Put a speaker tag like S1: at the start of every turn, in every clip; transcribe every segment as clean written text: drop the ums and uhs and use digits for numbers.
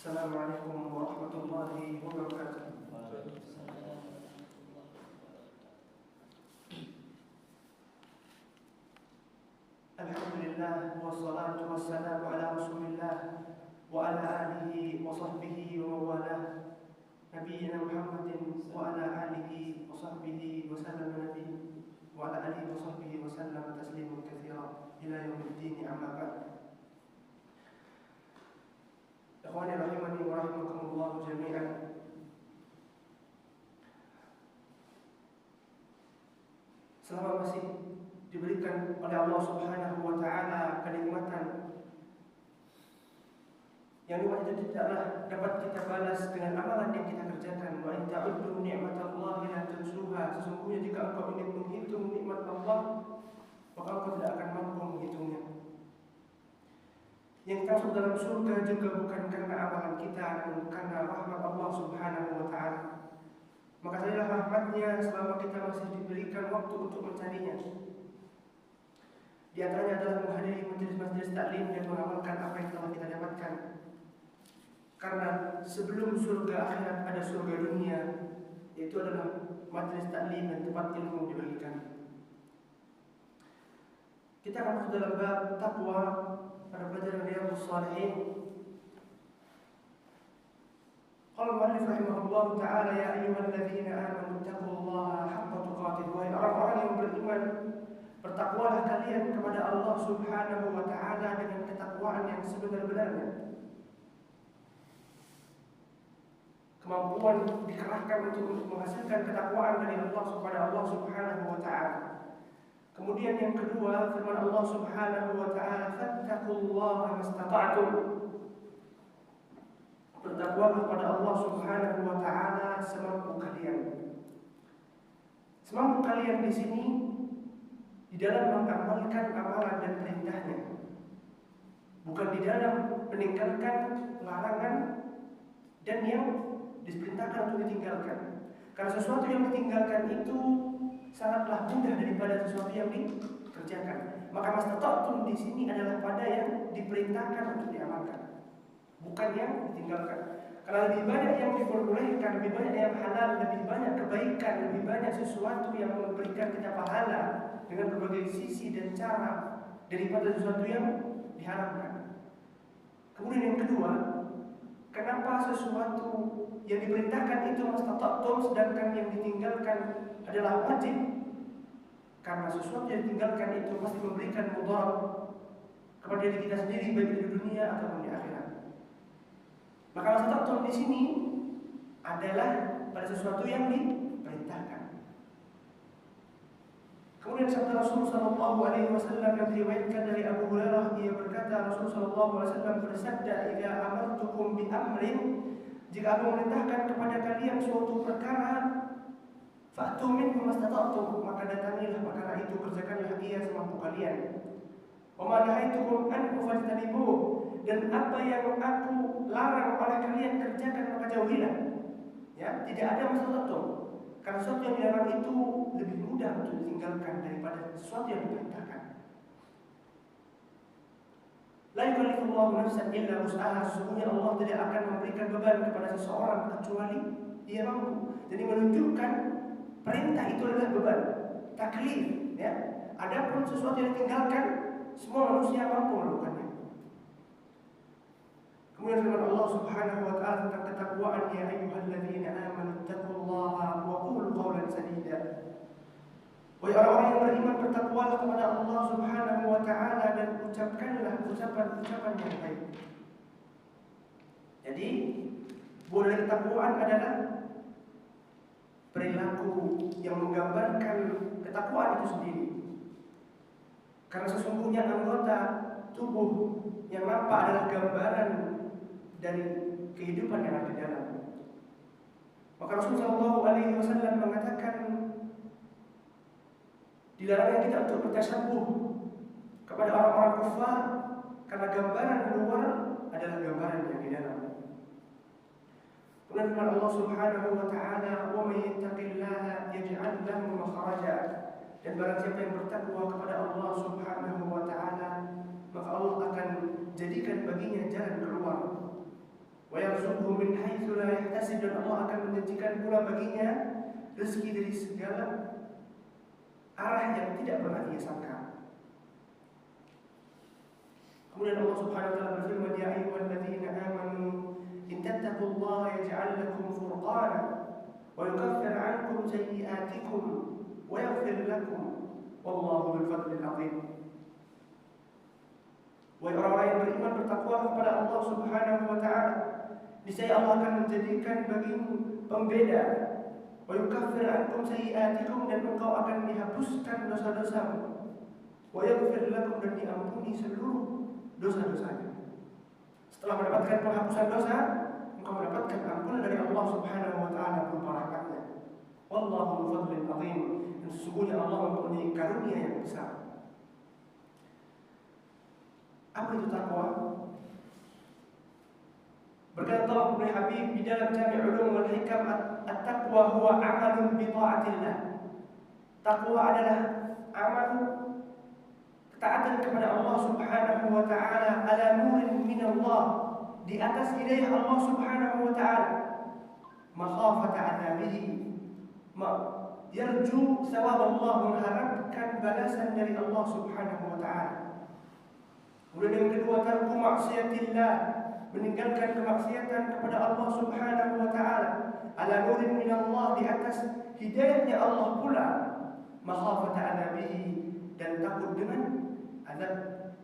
S1: Assalamualaikum warahmatullahi wabarakatuh. Alhamdulillah wassalatu wassalamu ala Rasulillah wa ala alihi wa sahbihi wa mawalah. Nabiyyina Muhammadin wa ala alihi wa sahbihi wa sallam nabi wa ala alihi wa sahbihi wa sallam tasliman katsira ila yaumiddin, amma ba'd. Ikhwani rahimani wa rahimakumullah jami'an. Selama masih diberikan oleh Allah Subhanahu wa taala kenikmatan yang dimana itu tidaklah dapat kita balas dengan amalan yang kita kerjakan. Wa in ta'uddu ni'matallahi la tuhsuha. Sesungguhnya jika engkau ingin menghitung nikmat Allah, maka engkau tidak akan mampu menghitungnya. Yang masuk dalam surga juga bukan karena amalan kita, namun karena rahmat Allah Subhanahu wa taala. Maka carilah rahmatnya selama kita masih diberikan waktu untuk mencarinya. Di antaranya adalah menghadiri majelis-majelis taklim dan mengamalkan apa yang telah kita dapatkan. Karena sebelum surga akhirat ada surga dunia, yaitu adalah majelis taklim dan tempat ilmu dibagikan. Kita akan masuk dalam bab takwa pada pelajaran Riyadhus Shalihin. Qala al-mu'allif rahimahullah ta'ala, ya ayyuhalladzina amanu taqullaha haqqa tuqatih. Wahai orang-orang yang beriman, bertakwalah kalian kepada Allah Subhanahu wa taala dengan ketakwaan yang sebenar-benarnya. Kemampuan dikerahkan untuk menghasilkan ketakwaan dari Allah kepada Allah Subhanahu wa taala. Kemudian yang kedua, firman Allah Subhanahu wa taala, fattaqullaha mastata'tum. Bertakwalah kepada Allah Subhanahu wa taala semampu kalian. Semampu kalian di sini di dalam mengamalkan amalan dan perintahnya, bukan di dalam meninggalkan larangan dan yang diperintahkan untuk ditinggalkan. Karena sesuatu yang ditinggalkan itu sangatlah mudah daripada sesuatu yang dikerjakan. Maka mastata'tum di sini adalah pada yang diperintahkan untuk diamalkan, bukan yang ditinggalkan. Karena lebih banyak yang diperbolehkan, lebih banyak yang halal, lebih banyak kebaikan, lebih banyak sesuatu yang memberikan kita pahala dengan berbagai sisi dan cara daripada sesuatu yang diharamkan. Kemudian yang kedua, kenapa sesuatu yang diperintahkan itu mastata'tum sedangkan yang ditinggalkan adalah wajib? Karena sesuatu yang ditinggalkan itu pasti memberikan mudarat kepada diri kita sendiri, baik di dunia ataupun di akhirat. Maka mastata'tum di sini adalah pada sesuatu yang diperintahkan. Kemudian sabda Rasul sallallahu alaihi wasallam yang diriwayatkan dari Abu Hurairah, ia berkata, Rasul sallallahu alaihi wasallam bersabda, "Idza amartukum bi amrin," jika aku memerintahkan kepada kalian suatu perkara, fa'tu minhu mastata'tum, maka datangilah perkara itu, kerjakanlah ia semampu kalian. Wa ma nahaitukum anhu fajtanibuh, dan apa yang aku larang oleh kalian kerjakan maka jauhilah. Ya, tidak ada mastata'tum. Karena sesuatu yang dilarang itu lebih mudah untuk ditinggalkan daripada sesuatu yang diperintahkan. La yukallifullahu nafsan illa wus'aha. Sesungguhnya Allah tidak akan memberikan beban kepada seseorang kecuali dia mampu. Jadi menunjukkan perintah itu adalah beban, taklif. Ya. Adapun sesuatu yang ditinggalkan, semua manusia mampu melakukannya. Kemudian firman Allah Subhanahu wa taala tentang ketakwaan, ya ayyuhalladzina amanu taqullaha wa qulu qawlan sadida. Wahai orang-orang yang beriman, bertakwalah kepada Allah Subhanahu wa taala dan ucapkanlah ucapan-ucapan yang baik. Jadi, buah dari ketakwaan adalah perilaku yang menggambarkan ketakwaan itu sendiri. Karena sesungguhnya anggota tubuh yang nampak adalah gambaran dari kehidupan yang ada di dalam. Maka Rasulullah SAW mengatakan, dilarangnya kita untuk bertasyabuh kepada orang-orang kufar, karena gambaran luar adalah gambaran yang di dalam. Kemudian firman Allah Subhanahu wa taala, "Wa may yattaqillaha yaj'al lahu makhraja." Dan barang siapa yang bertakwa kepada Allah Subhanahu wa taala, maka Allah akan jadikan baginya jalan keluar. wa yarzuqhu min haitsu la yahtasib, dan Allah akan menjanjikan pula baginya rezeki dari segala arah yang tidak pernah ia sangka. Kemudian Allah Subhanahu wa taala berfirman, ya ayyuhalladzina amanu in tattaqullaha yaj'al lakum furqana wa yukaffir 'ankum sayyi'atikum wa yaghfir lakum wallahu dzul fadlil 'adzim. Wahai orang-orang yang beriman, bertakwa kepada Allah Subhanahu wa taala, niscaya Allah akan menjadikan bagimu pembeda. Wa yukaffir 'ankum sayyi'atikum, dan engkau akan dihapuskan dosa-dosamu. Wa yaghfir lakum, dan diampuni seluruh dosa-dosanya. Setelah mendapatkan penghapusan dosa, engkau mendapatkan ampunan dari Allah Subhanahu wa taala berupa rahmatnya. Wallahu dzul fadlil 'adzim, dan sesungguhnya Allah mempunyai karunia yang besar. Apa itu takwa? Berkata Talib bin Habib di dalam Jami' Ulum wal Hikam, at-taqwa huwa 'amalun bi ta'atillah. Takwa adalah amal ketaatan kepada Allah Subhanahu wa taala ala nurin min Allah, di atas hidayah Allah Subhanahu wa taala. Makhafata 'adzabihi, yarju thawab Allah, mengharapkan balasan dari Allah Subhanahu wa taala. Kemudian yang kedua, tarku maksiatillah, meninggalkan kemaksiatan kepada Allah Subhanahu wa taala ala nurin min Allah, di atas hidayahnya Allah pula. Makhafata 'adzabihi, dan takut dengan azab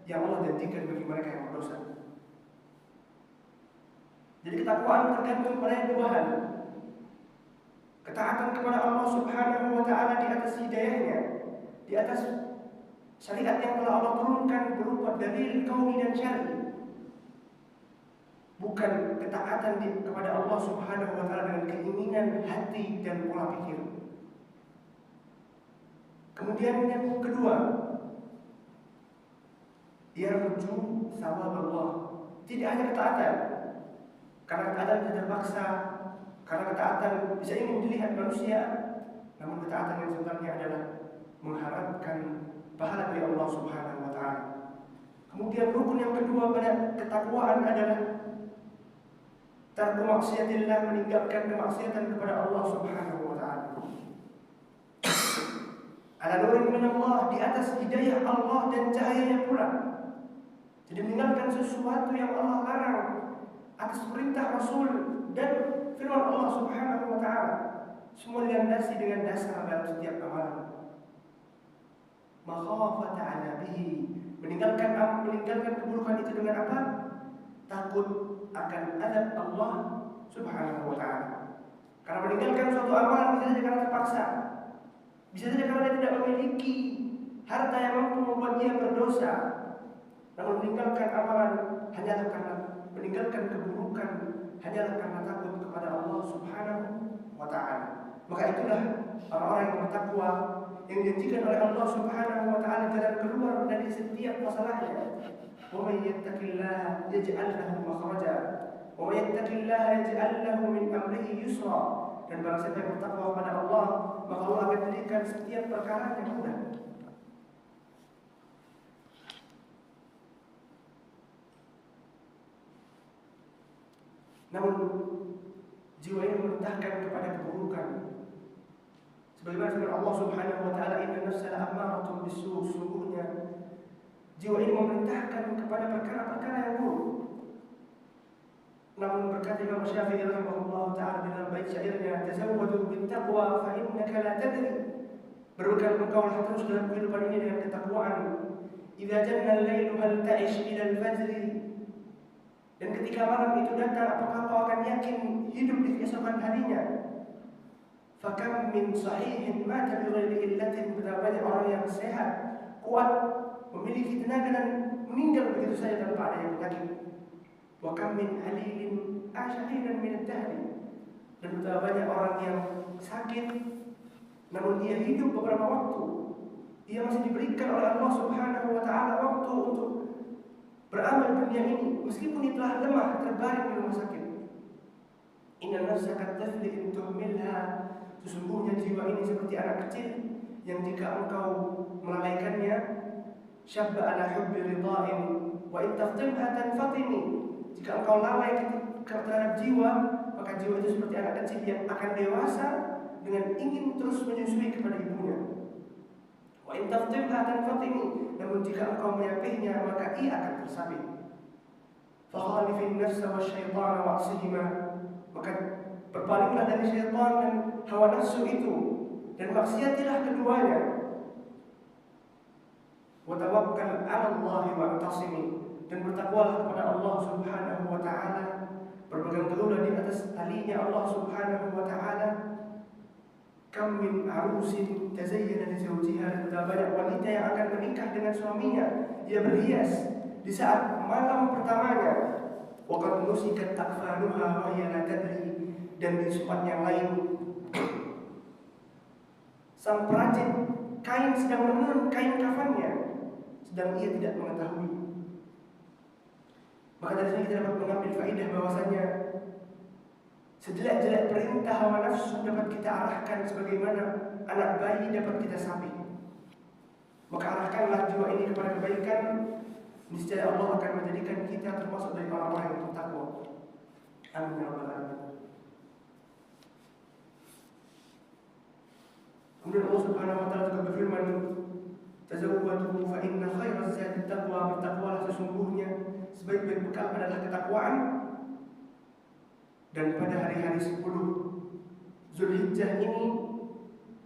S1: yang Allah janjikan bagi mereka yang berdosa. Jadi ketakwaan tergantung pada dua hal. Ketaatan kepada Allah Subhanahu wa taala di atas hidayahnya, di atas syariat yang telah Allah turunkan berupa dalil kauni dan syar'i. Bukan ketaatan kepada Allah Subhanahu wa taala dengan keinginan hati dan pola pikir. Kemudian yang kedua, yarju thawab Allah. Tidak hanya ketaatan karena ketaatan tidak terpaksa, karena ketaatan bisa ingin dilihat manusia, namun ketaatan yang sebenarnya adalah mengharapkan pahala dari Allah Subhanahu wa taala. Kemudian rukun yang kedua pada ketakwaan adalah tarku maksiatillah, meninggalkan kemaksiatan kepada Allah Subhanahu wa taala. Ala nurin min Allah, di atas hidayah Allah dan cahayanya pula. Jadi meninggalkan sesuatu yang Allah larang atas perintah Rasul dan firman Allah Subhanahu wa taala. Semua dilandasi dengan dasar dalam setiap amalan. Makhafata 'adzabihi, meninggalkan keburukan itu dengan apa? Takut akan azab Allah Subhanahu wa taala. Karena meninggalkan suatu amalan bisa saja karena terpaksa, bisa saja karena dia tidak memiliki harta yang mampu membuat dia berdosa. Namun meninggalkan amalan hanyalah karena meninggalkan keburukan, hanyalah karena takut kepada Allah Subhanahu wa taala. Maka itulah orang-orang yang bertakwa, yang dijanjikan oleh Allah Subhanahu wa taala jalan keluar dari setiap masalahnya. Wa may yattaqillaha yaj'al lahu makhraja wa may yattaqillaha yaj'al lahu min amrihi yusra. Dan barang siapa yang bertakwa kepada Allah, maka Allah akan jadikan setiap perkara yang mudah. Namun jiwa ini memerintahkan kepada keburukan. Sebagaimana firman Allah Subhanahu wa taala, inna nafsa la'ammaratun bis-su', sungguhnya jiwa ini memerintahkan kepada perkara-perkara yang buruk. Namun berkata Imam Syafi'i rahimahullah taala dalam bait syairnya, tazawwadu bit-taqwa fa innaka la tadri, berbekal engkaulah terus dalam kehidupan ini dengan ketakwaan. Idza janna al-lailu hal ta'ish ila al-fajr, dan ketika malam itu datang, apakah kau akan yakin hidup di keesokan harinya? Fakam min sahihin mata bi ghairi illatin, betapa banyak orang yang sehat, kuat, memiliki tenaga dan meninggal begitu saja tanpa ada yang penyakit. Wa kam min alilin ashahinan min ad-dahri, dan betapa banyak orang yang sakit namun dia hidup beberapa waktu. Ia masih diberikan oleh Allah Subhanahu wa taala waktu untuk beramal dunia ini, meskipun dia telah lemah terbaring di rumah sakit. Inna nafsaka tafli in tuhmilha, sesungguhnya jiwa ini seperti anak kecil yang jika engkau melalaikannya, syabba ala hubbi ridha'in wa in taftimha tanfatimi, jika engkau lalai terhadap jiwa, maka jiwa itu seperti anak kecil yang akan dewasa dengan ingin terus menyusui kepada ibunya. Wa in taftimha tanfatimi, namun jika engkau menyapihnya maka ia akan tersapih. Fa khalifin nafsa wasyaitana wa'sihima, maka berpalinglah dari syaitan dan hawa nafsu itu dan maksiatilah keduanya. Wa tawakkal 'ala Allah wa'tasimi, dan bertakwalah kepada Allah Subhanahu wa taala, berpegang teguhlah di atas talinya Allah Subhanahu wa taala. Kam min arusin tazayyana li zawjiha, betapa banyak wanita yang akan menikah dengan suaminya, ia berhias di saat malam pertamanya. Wa qad nusikat akfanuha wa hiya la tadri, dan di tempat yang lain sang perajin kain sedang menenun kain kafannya, sedang ia tidak mengetahui. Maka dari sini kita dapat mengambil faedah bahwasanya sejelek-jelek perintah hawa nafsu dapat kita arahkan sebagaimana anak bayi dapat kita sapih. Maka arahkanlah jiwa ini kepada kebaikan, niscaya Allah akan menjadikan kita termasuk dari orang-orang yang bertakwa. Amin ya rabbal alamin. Kemudian Allah Subhanahu wa taala juga berfirman, "Tazawwadu fa inna khairaz zadi taqwa." Bertakwalah, sesungguhnya sebaik-baik bekal adalah ketakwaan. Dan pada hari-hari 10 Zulhijjah ini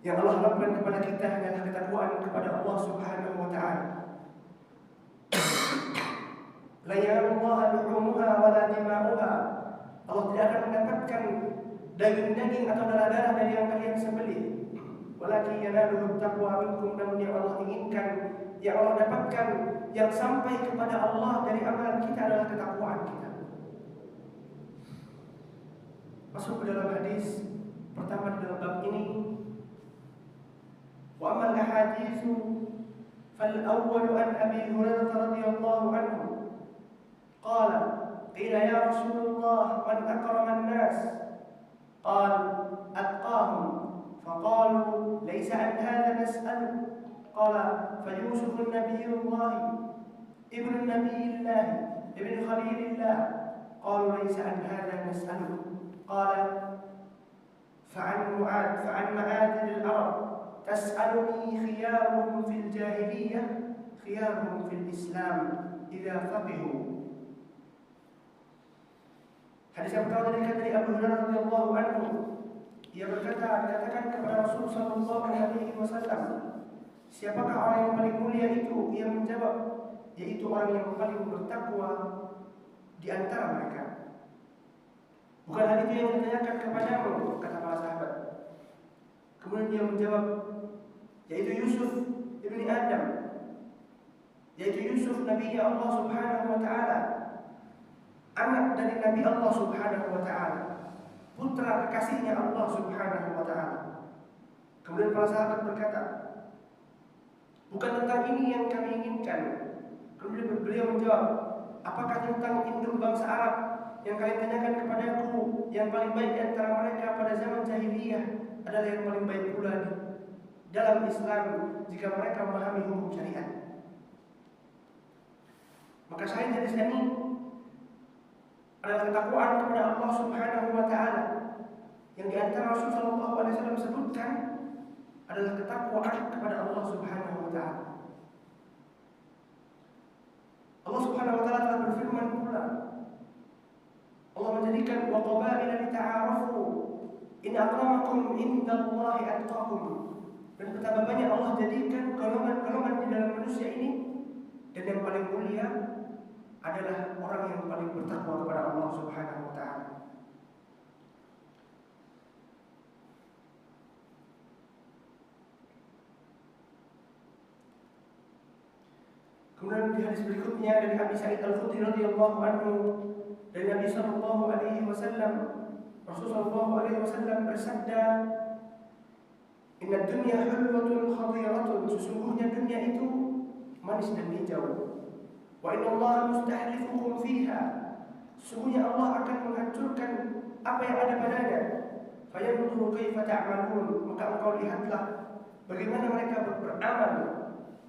S1: yang Allah harapkan kepada kita adalah ketakwaan kepada Allah Subhanahu wa taala. La yanalullaha luhumuha wa la dima'uha. Allah tidak akan mendapatkan daging-daging atau darah-darah dari yang kalian sembelih. Walakin yanaluhu taqwa minkum, namun yang Allah inginkan, yang Allah dapatkan, yang sampai kepada Allah dari amalan kita adalah ketakwaan kita. Masuk ke dalam hadis pertama di dalam bab ini. Wa amal ahaditsu fal awwal an Abi Hurairah radhiyallahu anhu qala qila ya Rasulullah man akrama an-nas qala atqahum faqalu laysa an hadha nas'al qala fa Yusuf nabiyullah ibnu nabiyillah ibnu khalilillah qalu laysa an hadha nas'al قال فعن معادن العرب تسألني خيارهم في الجاهلية خيارهم في الإسلام إذا فقهوا. Hadis yang pertama dari Abu Hurairah radhiyallahu anhu, ia dikatakan kepada Rasul sallallahu alaihi wasallam, siapakah orang yang paling mulia itu? Ia menjawab, yaitu orang yang paling bertakwa di antara mereka. Bukan hal itu yang ditanyakan kepadamu, kata para sahabat. Kemudian dia menjawab, yaitu Yusuf ibni Adam, yaitu Yusuf Nabi Allah Subhanahu wa taala, anak dari Nabi Allah Subhanahu wa taala, putra kekasihnya Allah Subhanahu wa taala. Kemudian para sahabat berkata, bukan tentang ini yang kami inginkan. Kemudian beliau menjawab, apakah tentang induk bangsa Arab yang kalian tanyakan kepadaku? Yang paling baik di antara mereka pada zaman jahiliyah adalah yang paling baik pula dalam Islam jika mereka memahami hukum syariat. Maka syahid dari sini adalah ketakwaan kepada Allah Subhanahu wa taala. Yang di antara Rasul sallallahu alaihi wasallam sebutkan adalah ketakwaan kepada Allah Subhanahu wa taala. Allah Subhanahu wa taala telah berfirman pula, Allah menjadikan wa qabaila lita'arafu in akramakum indallahi atqakum, dan betapa banyak Allah jadikan golongan-golongan di dalam manusia ini, dan yang paling mulia adalah orang yang paling bertakwa kepada Allah Subhanahu wa taala. Kemudian di hadis berikutnya dari Abi Sa'id Al-Khudri radhiyallahu anhu, dari Nabi sallallahu alaihi wasallam, Rasulullah sallallahu alaihi wasallam bersabda, "Inna dunya hulwatun khadiratun." Sesungguhnya dunia itu manis dan hijau. "Wa inna Allah mustahlifukum fiha." Sesungguhnya Allah akan menghancurkan apa yang ada padanya. "Fayanzuru kaifa ta'malun." Maka engkau lihatlah bagaimana mereka beramal.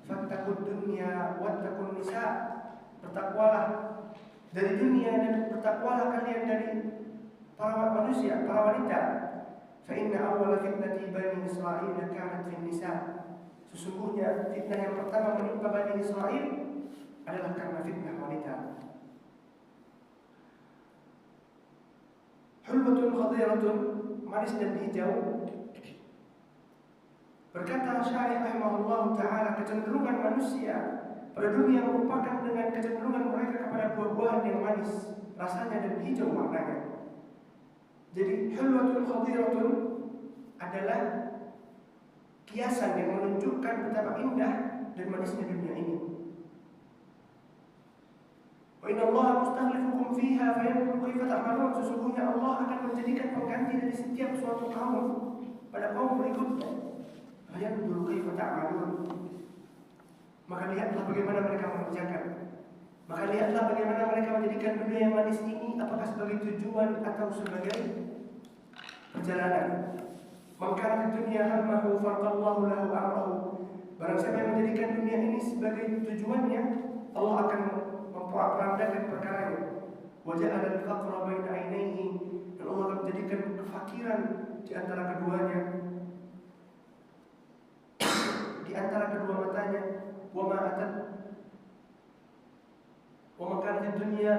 S1: "Fattaqud dunya wattaqun nisa." Bertakwalah dari dunia dan bertakwalah kalian dari para manusia, para wanita. Fa inna awwala fitnati bani Israil kanat fin nisa. Sesungguhnya fitnah yang pertama menimpa Bani Israel adalah karena fitnah wanita. Hulwatun khadiratun, manis dan hijau. Berkata Syarih rahimahullah ta'ala, kecenderungan manusia pada dunia merupakan dengan kecenderungan mereka kepada buah-buahan yang manis rasanya dan hijau warnanya. Jadi hulwatun khadiratun adalah kiasan yang menunjukkan betapa indah dan manisnya dunia ini. Wa inna Allah mustakhlifukum fiha fayanzuru kaifa ta'malun. Sesungguhnya Allah akan menjadikan pengganti dari setiap suatu kaum pada kaum berikutnya. Fayanzuru kaifa ta'malun. Maka lihatlah bagaimana mereka mengerjakan. Maka lihatlah bagaimana mereka menjadikan dunia yang manis ini apakah sebagai tujuan atau sebagai perjalanan. Maka dunia hammahu faqallahu lahu amrahu. Barang siapa yang menjadikan dunia ini sebagai tujuannya, Allah akan memperandakan perkaranya. Wa ja'ala al-faqra baina 'ainaihi. Dan Allah akan menjadikan kefakiran di antara keduanya, di antara kedua matanya. Wa ma atat wa ma kanat dunya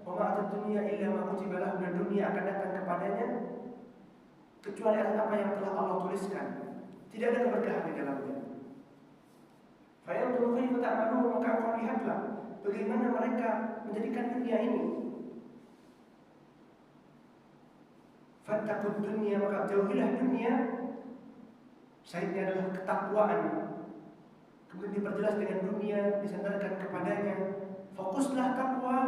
S1: wa ma atat dunya illa ma kutiba lahu. Dan dunia akan datang kepadanya kecuali apa yang telah Allah tuliskan. Tidak ada keberkahan di dalamnya. Fayanzuru kaifa ta'malun. Maka kau lihatlah bagaimana mereka menjadikan dunia ini. Fattaqud dunya, maka jauhilah dunia. Syaitnya adalah ketakwaan. Kemudian diperjelas dengan dunia, disandarkan kepadanya. Fokuslah takwa,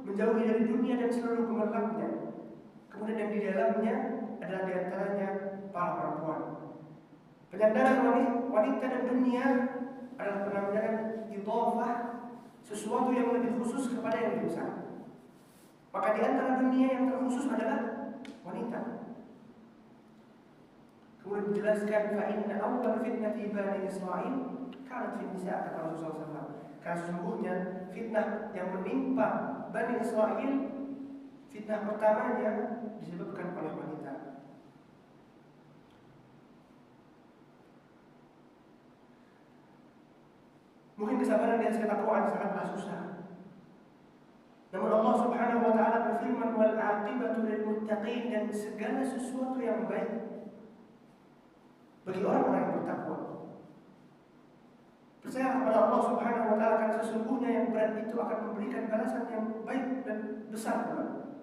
S1: menjauhi dari dunia dan seluruh gemerlapnya. Kemudian yang di dalamnya adalah diantaranya para perempuan. Penyandaran wanita dan dunia adalah penyandaran idhofah, sesuatu yang lebih khusus kepada yang lebih besar. Maka di antara dunia yang terkhusus adalah wanita. Kemudian dijelaskan fa inna awwal fitnati bani Israil kanat fin nisa, kata Rasulullah SAW. Karena sesungguhnya fitnah yang menimpa Bani Israil, fitnah pertamanya disebabkan oleh wanita. Mungkin kesabaran dan ketakwaan sangatlah susah. Namun Allah Subhanahu wa taala berfirman wal aqibatu lil muttaqin, dan segala sesuatu yang baik bagi orang-orang yang bertakwa. Percaya kepada Allah Subhanahu wa taala, karena sesungguhnya yang berat itu akan memberikan balasan yang baik dan besar pula.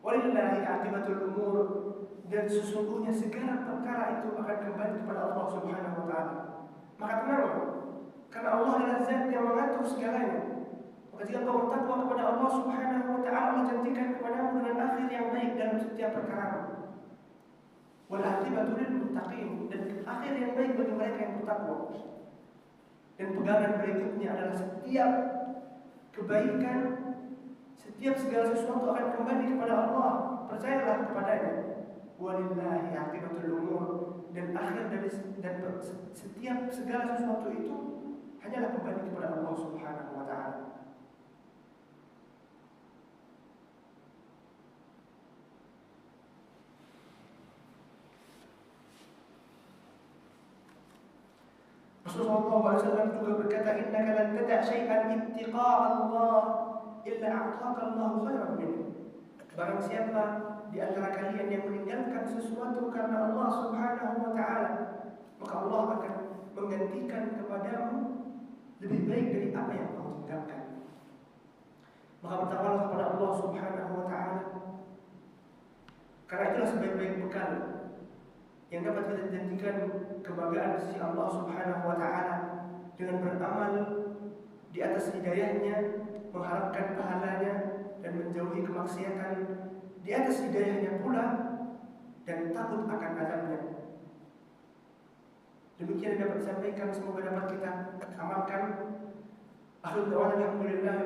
S1: Walillahi aqibatul umur, dan sesungguhnya segala perkara itu akan kembali kepada Allah Subhanahu wa taala. Maka kenapa? Karena Allah adalah Zat yang mengatur segalanya. Maka jika kau bertakwa kepada Allah Subhanahu wa taala, Allah janjikan kepadamu dengan akhir yang baik dalam setiap perkara. Wal aqibatu lil muttaqin, dan akhir yang baik bagi mereka yang bertakwa. Dan pegangan berikutnya adalah setiap kebaikan, setiap segala sesuatu akan kembali kepada Allah. Percayalah kepadanya. Walillahi aqibatul umur, dan akhir dari setiap segala sesuatu itu hanyalah kembali kepada Allah Subhanahu wa taala. Rasulullah SAW juga berkata, innaka lan tada' syai'an ittiqa'a Allah illa a'taka Allah khairan minhu. Barang siapa di antara kalian yang meninggalkan sesuatu karena Allah Subhanahu wa taala, maka Allah akan menggantikan kepadamu lebih baik dari apa yang kau tinggalkan. Maka bertakwalah kepada Allah Subhanahu wa taala, karena itulah sebaik-baik bekal yang dapat kita jadikan kebanggaan di sisi Allah Subhanahu wa taala, dengan beramal di atas hidayahnya, mengharapkan pahalanya, dan menjauhi kemaksiatan di atas hidayahnya pula, dan takut akan azabnya. Demikian yang dapat disampaikan, semoga dapat kita amalkan. Akhirul da'wana alhamdulillahi